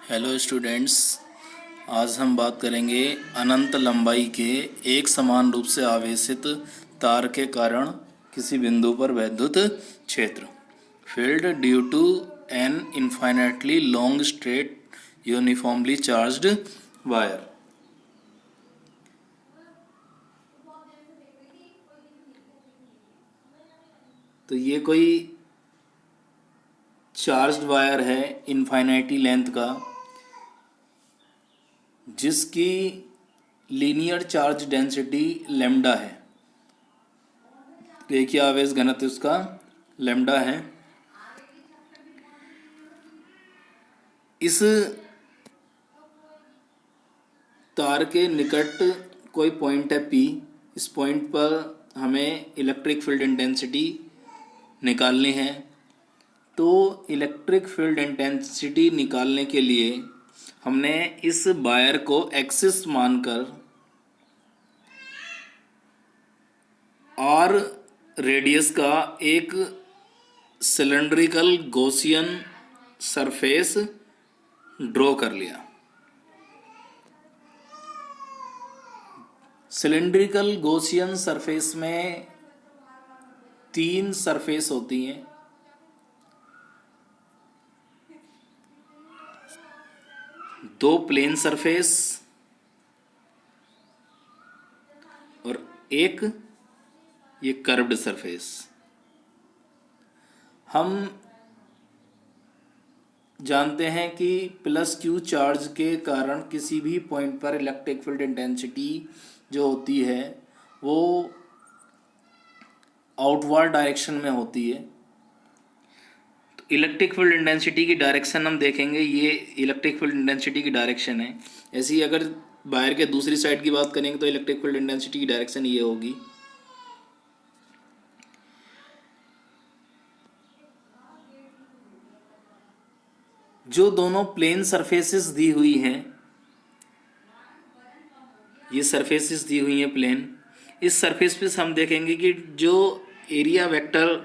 Hello students, आज हम बात करेंगे अनंत लंबाई के एक समान रूप से आवेशित तार के कारण किसी बिंदु पर वैद्युत क्षेत्र field due to an infinitely long straight uniformly charged wire. तो ये कोई चार्ज्ड वायर है इनफाइनाइटी लेंथ का, जिसकी लीनियर चार्ज डेंसिटी लैम्डा है। रेखीय आवेश घनत्व उसका लैम्डा है। इस तार के निकट कोई पॉइंट है P। इस पॉइंट पर हमें इलेक्ट्रिक फील्ड इंटेंसिटी निकालनी है। तो इलेक्ट्रिक फील्ड इंटेंसिटी निकालने के लिए हमने इस वायर को एक्सिस मानकर R रेडियस का एक सिलेंड्रिकल गॉसियन सरफेस ड्रॉ कर लिया। सिलेंड्रिकल गॉसियन सरफेस में 3 सरफेस होती हैं। दो प्लेन सरफेस और एक ये कर्व्ड सरफेस। हम जानते हैं कि प्लस क्यू चार्ज के कारण किसी भी पॉइंट पर इलेक्ट्रिक फील्ड इंटेंसिटी जो होती है वो आउटवर्ड डायरेक्शन में होती है। तो इलेक्ट्रिक फील्ड इंटेंसिटी की डायरेक्शन हम देखेंगे, ये इलेक्ट्रिक फील्ड इंटेंसिटी की डायरेक्शन है। ऐसे ही अगर वायर के दूसरी साइड की बात करेंगे तो इलेक्ट्रिक फील्ड इंटेंसिटी की डायरेक्शन ये होगी। जो दोनों प्लेन सरफेसेस दी हुई हैं, ये सरफेसेस दी हुई हैं प्लेन, इस सरफेस पे हम देखेंगे कि जो एरिया वेक्टर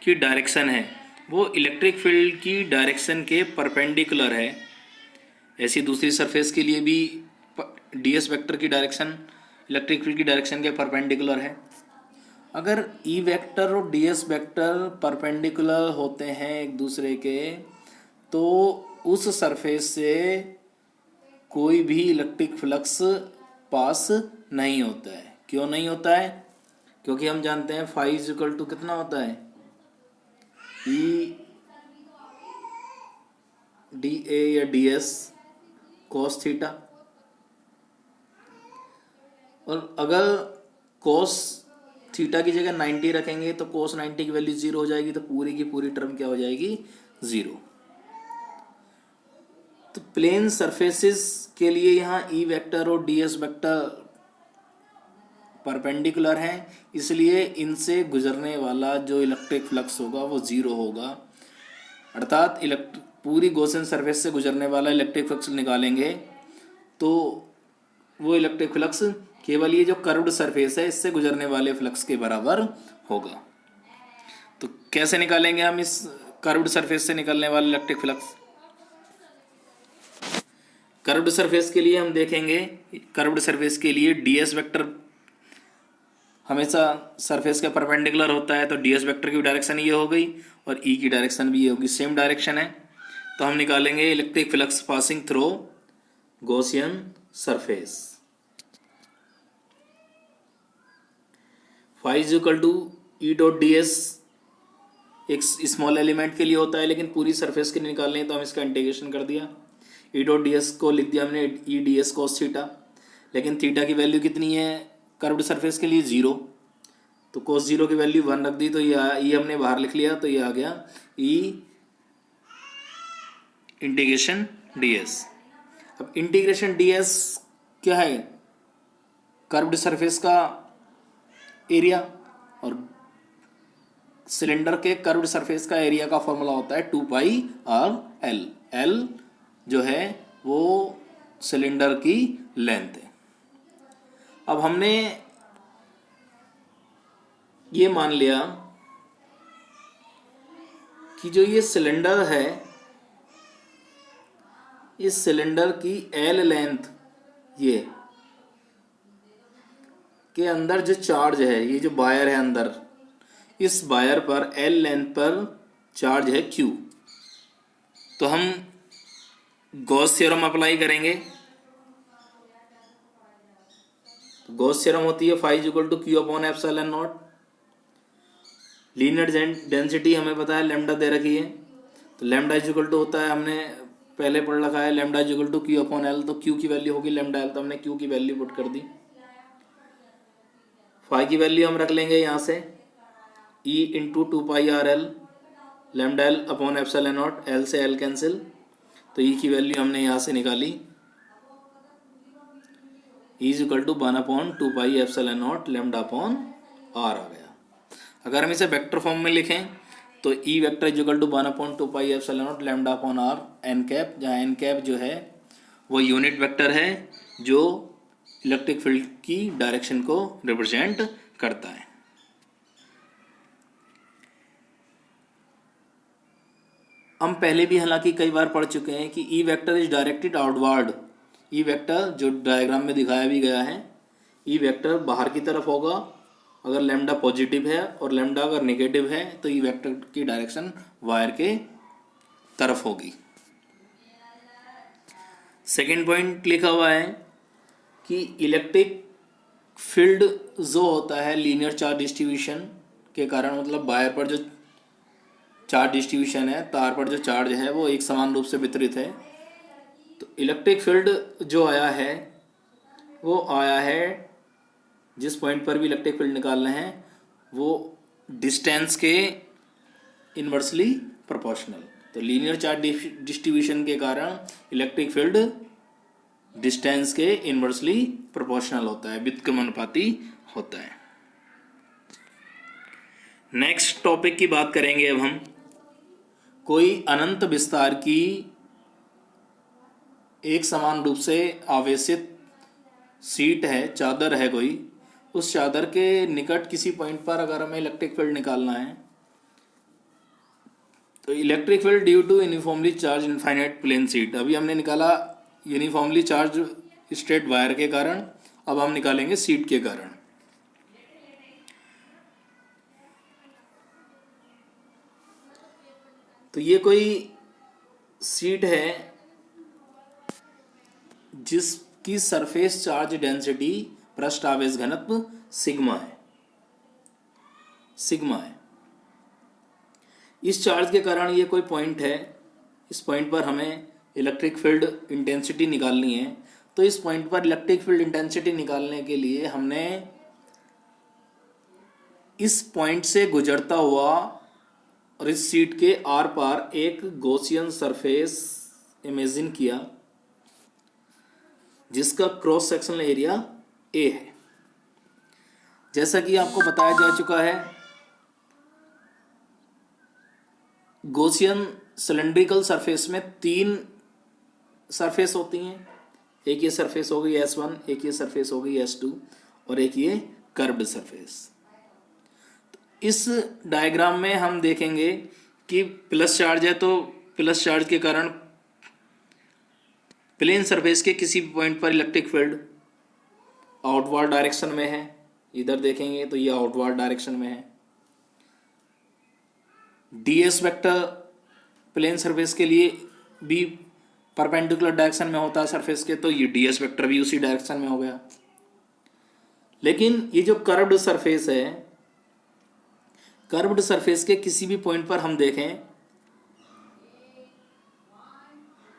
की डायरेक्शन है वो इलेक्ट्रिक फील्ड की डायरेक्शन के परपेंडिकुलर है। ऐसी दूसरी सरफेस के लिए भी डीएस वेक्टर की डायरेक्शन इलेक्ट्रिक फील्ड की डायरेक्शन के परपेंडिकुलर है। अगर ई वेक्टर और डीएस वेक्टर परपेंडिकुलर होते हैं एक दूसरे के, तो उस सरफेस से कोई भी इलेक्ट्रिक फ्लक्स पास नहीं होता है। क्यों नहीं होता है? क्योंकि हम जानते हैं फाई इज इक्वल टू कितना होता है, ई डी ए या डी एस कोस थीटा। और अगर कोस थीटा की जगह 90 रखेंगे तो कोस 90 की वैल्यू 0 हो जाएगी, तो पूरी की पूरी टर्म क्या हो जाएगी, 0। तो प्लेन सरफेसेस के लिए यहाँ ई वेक्टर और डी एस वेक्टर परपेंडिकुलर हैं, इसलिए इनसे गुजरने वाला जो इलेक्ट्रिक फ्लक्स होगा वो 0 होगा। अर्थात पूरी गॉसियन सरफेस से गुजरने वाला इलेक्ट्रिक फ्लक्स निकालेंगे तो वो इलेक्ट्रिक फ्लक्स केवल ये जो कर्व्ड सरफेस है इससे गुजरने वाले फ्लक्स के बराबर होगा। तो कैसे निकालेंगे हम इस कर्व्ड सरफेस से निकलने वाला इलेक्ट्रिक फ्लक्स? कर्व्ड सरफेस के लिए हम देखेंगे, कर्व्ड सरफेस के लिए डीएस वेक्टर हमेशा सरफेस के परपेंडिकुलर होता है, तो डीएस वेक्टर की डायरेक्शन ये हो गई और ई की डायरेक्शन भी ये होगी, सेम डायरेक्शन है। तो हम निकालेंगे electric flux passing through Gaussian surface. Phi is equal to E dot D S एक स्मॉल एलिमेंट के लिए होता है, लेकिन पूरी सरफेस के लिए निकालने हैं तो हम इसका इंटीग्रेशन कर दिया। ई डॉट डी एस को लिख दिया हमने E D S cos theta, लेकिन थीटा की वैल्यू कितनी है कर्व्ड सरफेस के लिए, 0। तो कोस 0 की वैल्यू 1 रख दी, तो ये हमने बाहर लिख लिया, तो ये आ गया ई इंटीग्रेशन डी एस। अब इंटीग्रेशन डी एस क्या है, कर्व्ड सरफेस का एरिया, और सिलेंडर के कर्व्ड सरफेस का एरिया का फॉर्मूला होता है 2 पाई आर एल। एल जो है वो सिलेंडर की लेंथ है। अब हमने ये मान लिया कि जो ये सिलेंडर है इस सिलेंडर की एल लेंथ ये के अंदर जो चार्ज है, ये जो वायर है अंदर, इस वायर पर एल लेंथ पर चार्ज है क्यू। तो हम गॉस थ्योरम अप्लाई करेंगे। गॉस थ्योरम होती है phi equal to Q upon epsilon naught. Linear density हमें पता है लैम्डा दे रखी है, तो लैम्डा इक्वल टू होता है, हमने पहले पढ़ रखा है lambda equal to Q upon L. तो क्यू की वैल्यू होगी लैम्डा एल, तो हमने क्यू की वैल्यू पुट कर दी। फाई की वैल्यू हम रख लेंगे यहाँ से E into two pi R L lambda L upon epsilon naught, L से एल कैंसिल, तो ई की वैल्यू हमने यहाँ से निकाली, E is equal to 1/2 pi epsilon naught lambda upon R आ गया। अगर हम इसे वेक्टर फॉर्म में लिखें तो E vector is equal to 1/2 pi epsilon naught lambda upon R N cap, जहाँ एन कैप जो है वो यूनिट वेक्टर है जो इलेक्ट्रिक फील्ड की डायरेक्शन को रिप्रेजेंट करता है। हम पहले भी हालांकि कई बार पढ़ चुके हैं कि ई vector is directed outward. E vector जो डायग्राम में दिखाया भी गया है, ई वेक्टर बाहर की तरफ होगा अगर लैम्डा पॉजिटिव है, और लैम्डा अगर नेगेटिव है तो ई वेक्टर की डायरेक्शन वायर के तरफ होगी। सेकेंड पॉइंट लिखा हुआ है कि इलेक्ट्रिक फील्ड जो होता है लीनियर चार्ज डिस्ट्रीब्यूशन के कारण, मतलब वायर पर जो चार्ज डिस्ट्रीब्यूशन है, तार पर जो चार्ज है वो एक समान रूप से वितरित है। तो इलेक्ट्रिक फील्ड जो आया है वो आया है, जिस पॉइंट पर भी इलेक्ट्रिक फील्ड निकालना है वो डिस्टेंस के इन्वर्सली प्रोपोर्शनल। तो लीनियर चार्ज डिस्ट्रीब्यूशन के कारण इलेक्ट्रिक फील्ड डिस्टेंस के इन्वर्सली प्रोपोर्शनल होता है, व्युत्क्रमानुपाती होता है। नेक्स्ट टॉपिक की बात करेंगे अब हम। कोई अनंत विस्तार की एक समान रूप से आवेशित सीट है, चादर है कोई, उस चादर के निकट किसी पॉइंट पर अगर हमें इलेक्ट्रिक फील्ड निकालना है तो electric field due to uniformly charge infinite plane sheet, अभी हमने निकाला यूनिफॉर्मली चार्ज स्ट्रेट वायर के कारण, अब हम निकालेंगे सीट के कारण। तो ये कोई सीट है जिसकी सरफेस चार्ज डेंसिटी पृष्ठ आवेश घनत्व सिग्मा है, सिग्मा है। इस चार्ज के कारण ये कोई पॉइंट है, इस पॉइंट पर हमें इलेक्ट्रिक फील्ड इंटेंसिटी निकालनी है। तो इस पॉइंट पर इलेक्ट्रिक फील्ड इंटेंसिटी निकालने के लिए हमने इस पॉइंट से गुजरता हुआ और इस सीट के आर पार एक गॉसियन सरफेस इमेजिन किया जिसका क्रॉस सेक्शनल एरिया ए है। जैसा कि आपको बताया जा चुका है, गॉसियन सिलेंड्रिकल सरफेस में 3 सरफेस होती हैं। एक ये सरफेस हो गई S1, एक ये सरफेस हो गई S2 और एक ये कर्व्ड सरफेस। इस डायग्राम में हम देखेंगे कि प्लस चार्ज है, तो प्लस चार्ज के कारण प्लेन सरफेस के किसी भी पॉइंट पर इलेक्ट्रिक फील्ड आउटवर्ड डायरेक्शन में है। इधर देखेंगे तो ये आउटवर्ड डायरेक्शन में है। ds वेक्टर प्लेन सरफेस के लिए भी परपेंडिकुलर डायरेक्शन में होता है सरफेस के, तो ये ds वेक्टर भी उसी डायरेक्शन में हो गया। लेकिन ये जो कर्व्ड सरफेस है, कर्व्ड सरफेस के किसी भी पॉइंट पर हम देखें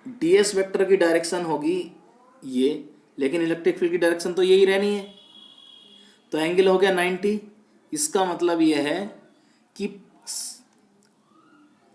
ds वेक्टर की डायरेक्शन होगी ये, लेकिन इलेक्ट्रिक फील्ड की डायरेक्शन तो यही रहनी है। तो एंगल हो गया 90। इसका मतलब यह है कि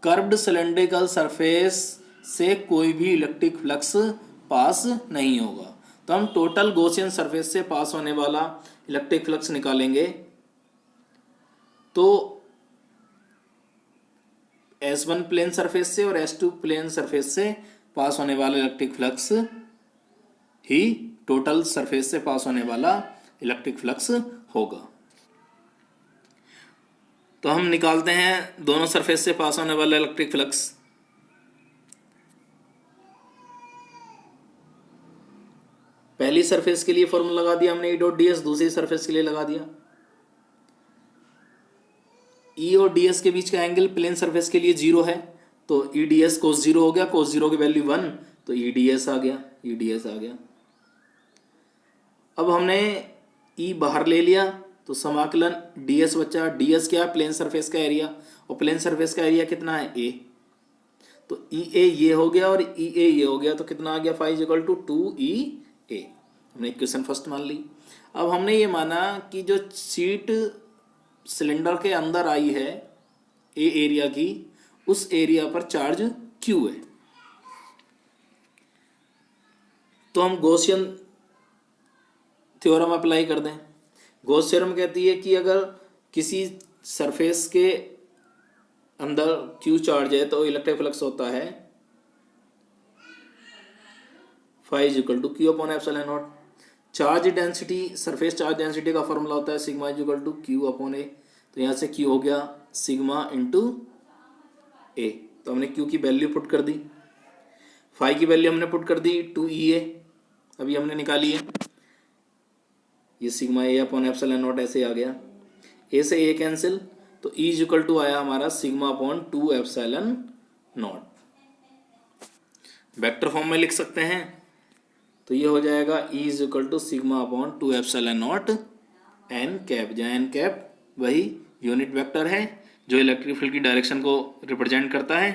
कर्व्ड सिलेंड्रिकल सरफेस से कोई भी इलेक्ट्रिक फ्लक्स पास नहीं होगा। तो हम टोटल गॉसियन सरफेस से पास होने वाला इलेक्ट्रिक फ्लक्स निकालेंगे। तो S1 प्लेन सरफेस से और S2 प्लेन सरफेस से पास होने वाला इलेक्ट्रिक फ्लक्स ही टोटल सरफेस से पास होने वाला इलेक्ट्रिक फ्लक्स होगा। तो हम निकालते हैं दोनों सरफेस से पास होने वाला इलेक्ट्रिक फ्लक्स। पहली सरफेस के लिए फॉर्मूला लगा दिया हमने E डॉट डी एस, दूसरी सरफेस के लिए लगा दिया। E और ds के बीच का एंगल प्लेन सरफेस के लिए 0 है, तो ई डी एस कोस 0 हो गया, कोस 0 की वैल्यू 1, तो ई डी एस आ गया, ई डी एस आ गया। अब हमने E बाहर ले लिया तो समाकलन ds बचा। ds क्या है? प्लेन सरफेस का एरिया, और प्लेन सरफेस का एरिया कितना है? a। तो ई ए ये हो गया और ई ए ये हो गया, तो कितना आ गया? Phi is equal to 2EA। हमने इक्वेशन फर्स्ट मान ली। अब हमने ये माना कि जो सीट सिलेंडर के अंदर आई है ए एरिया की, उस एरिया पर चार्ज Q है। तो हम गॉसियन थ्योरम अप्लाई कर दें। गॉस थ्योरम कहती है कि अगर किसी सरफेस के अंदर Q चार्ज है तो इलेक्ट्रिक फ्लक्स होता है phi is equal to Q upon epsilon naught. Charge density, surface charge density का फॉर्मूला होता है sigma is equal to Q upon A. तो यहाँ से Q हो गया सिग्मा इंटू ए। तो हमने Q की वैल्यू पुट कर दी, फाई की वैल्यू हमने पुट कर दी 2EA अभी हमने निकाली है। ये sigma A upon epsilon naught ऐसे आ गया, ए से ए कैंसिल, तो E इज इक्वल टू आया हमारा sigma upon 2 epsilon naught. Vector form में लिख सकते हैं, तो ये हो जाएगा E is equal to sigma upon 2 epsilon naught n cap, जहाँ एन कैप वही यूनिट वेक्टर है जो इलेक्ट्रिक फील्ड की डायरेक्शन को रिप्रेजेंट करता है।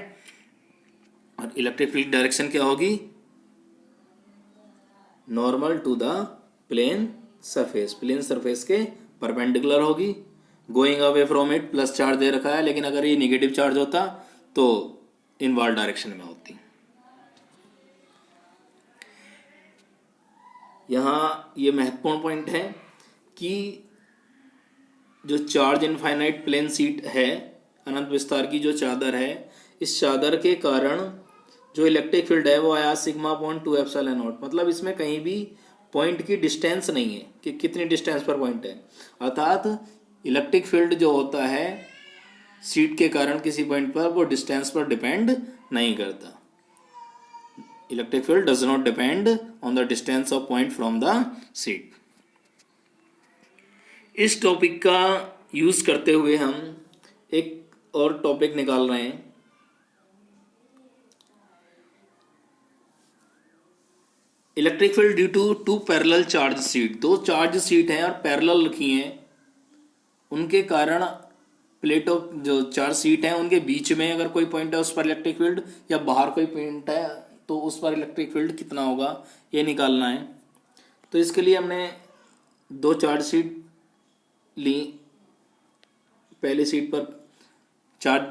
और इलेक्ट्रिक फील्ड डायरेक्शन क्या होगी? Normal to the plane surface, plane surface के परपेंडिकुलर होगी। Going away from it plus charge दे रखा है, लेकिन अगर ये निगेटिव चार्ज होता तो इनवर्ड डायरेक्शन में होती। यहाँ ये महत्वपूर्ण पॉइंट है कि जो चार्ज इनफाइनाइट प्लेन सीट है, अनंत विस्तार की जो चादर है, इस चादर के कारण जो इलेक्ट्रिक फील्ड है वो आया सिग्मा अपॉन 2 एप्सिलॉन नॉट। मतलब इसमें कहीं भी पॉइंट की डिस्टेंस नहीं है कि कितनी डिस्टेंस पर पॉइंट है, अर्थात इलेक्ट्रिक फील्ड जो होता है सीट के कारण किसी पॉइंट पर, वो डिस्टेंस पर डिपेंड नहीं करता। Electric field does not depend on the distance of point from the sheet. इस टॉपिक का यूज करते हुए हम एक और टॉपिक निकाल रहे हैं। Electric field due to 2 parallel charge sheet, 2 charge sheet हैं और पैरेलल रखी हैं, उनके कारण प्लेटों जो चार सीट हैं उनके बीच में अगर कोई पॉइंट है उस पर इलेक्ट्रिक फील्ड, या बाहर कोई पॉइंट है तो उस पर इलेक्ट्रिक फील्ड कितना होगा, ये निकालना है। तो इसके लिए हमने 2 चार्ज सीट ली। पहली सीट पर चार्ज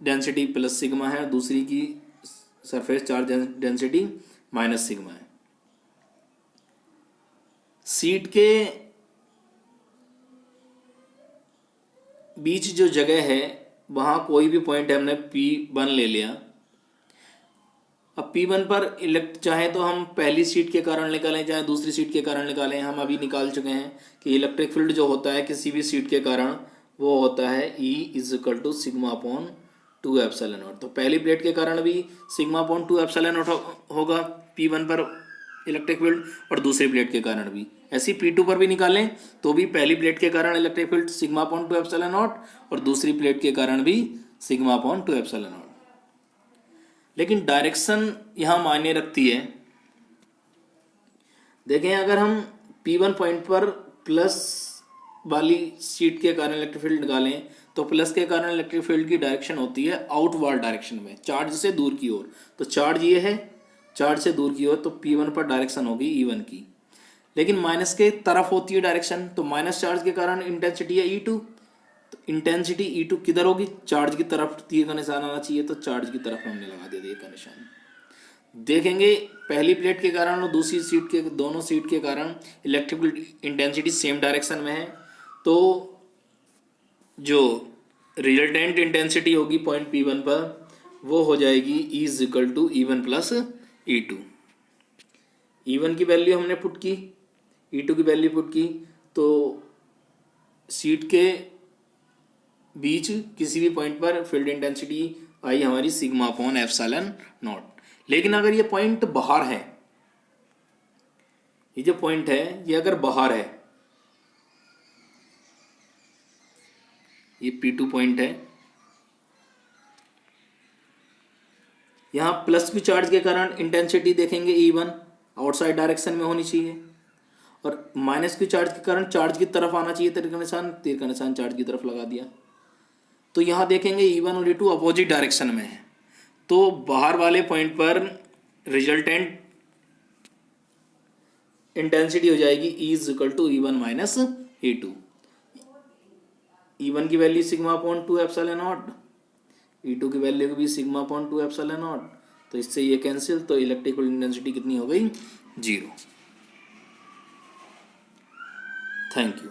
डेंसिटी प्लस सिग्मा है, दूसरी की surface charge density minus sigma है। सीट के बीच जो जगह है वहाँ कोई भी पॉइंट है, हमने P1 ले लिया। अब P1 पर चाहे तो हम पहली सीट के कारण निकालें चाहे दूसरी सीट के कारण निकालें, हम अभी निकाल चुके हैं कि इलेक्ट्रिक फील्ड जो होता है किसी भी सीट के कारण वो होता है E is equal to sigma upon 2 epsilon naught. तो पहली प्लेट के कारण भी सिग्मा अपॉन 2 एप्सिलॉन नॉट होगा P1 पर इलेक्ट्रिक फील्ड, और दूसरी प्लेट के कारण भी। ऐसे P2 पर भी निकालें तो भी पहली प्लेट के कारण electric field sigma upon 2 epsilon not और दूसरी प्लेट के कारण भी सिग्मा अपॉन 2 एप्सिलॉन नॉट। लेकिन डायरेक्शन यहाँ मायने रखती है। देखें, अगर हम P1 पॉइंट पर प्लस वाली सीट के कारण इलेक्ट्रिक फील्ड निकालें तो प्लस के कारण इलेक्ट्रिक फील्ड की डायरेक्शन होती है आउटवर्ड डायरेक्शन में, चार्ज से दूर की ओर। तो चार्ज ये है, चार्ज से दूर की ओर, तो P1 पर डायरेक्शन होगी E1 की। लेकिन माइनस के तरफ होती है डायरेक्शन, तो माइनस चार्ज के कारण इंटेंसिटी है E2। तो इंटेंसिटी E2 किधर होगी? चार्ज की तरफ तीर का निशान आना चाहिए, तो चार्ज की तरफ हमने लगा दिया तीर का निशान। देखेंगे पहली प्लेट के कारण और दूसरी सीट के, दोनों सीट के कारण इलेक्ट्रिक इंटेंसिटी सेम डायरेक्शन में है, तो जो रिजल्टेंट इंटेंसिटी होगी पॉइंट P1 पर वो हो जाएगी E is equal to E1 plus E2। E1 की वैल्यू हमने पुट की, E2 की वैल्यू पुट की, तो सीट के बीच किसी भी पॉइंट पर फील्ड इंटेंसिटी आई हमारी सिग्मा अपॉन एप्सिलॉन नॉट। लेकिन अगर ये पॉइंट बाहर है, ये जो पॉइंट है ये अगर बाहर है, ये P2 पॉइंट है, यहाँ प्लस क्यू चार्ज के कारण इंटेंसिटी देखेंगे E1 आउटसाइड डायरेक्शन में होनी चाहिए, और माइनस क्यू चार्ज के कारण चार्ज की तरफ आना चाहिए, तीर का निशान चार्ज की तरफ लगा दिया। तो यहाँ देखेंगे E1 और E2 अपोजिट डायरेक्शन में है, तो बाहर वाले पॉइंट पर रिजल्टेंट इंटेंसिटी हो जाएगी E is equal to E1 minus E2। E1 की value sigma upon 2 epsilon naught, E2 की वैल्यू भी सिग्मा अपॉन 2 एप्सिलॉन नॉट, तो इससे ये कैंसिल, तो इलेक्ट्रिकल इंटेंसिटी कितनी हो गई? 0। Thank you.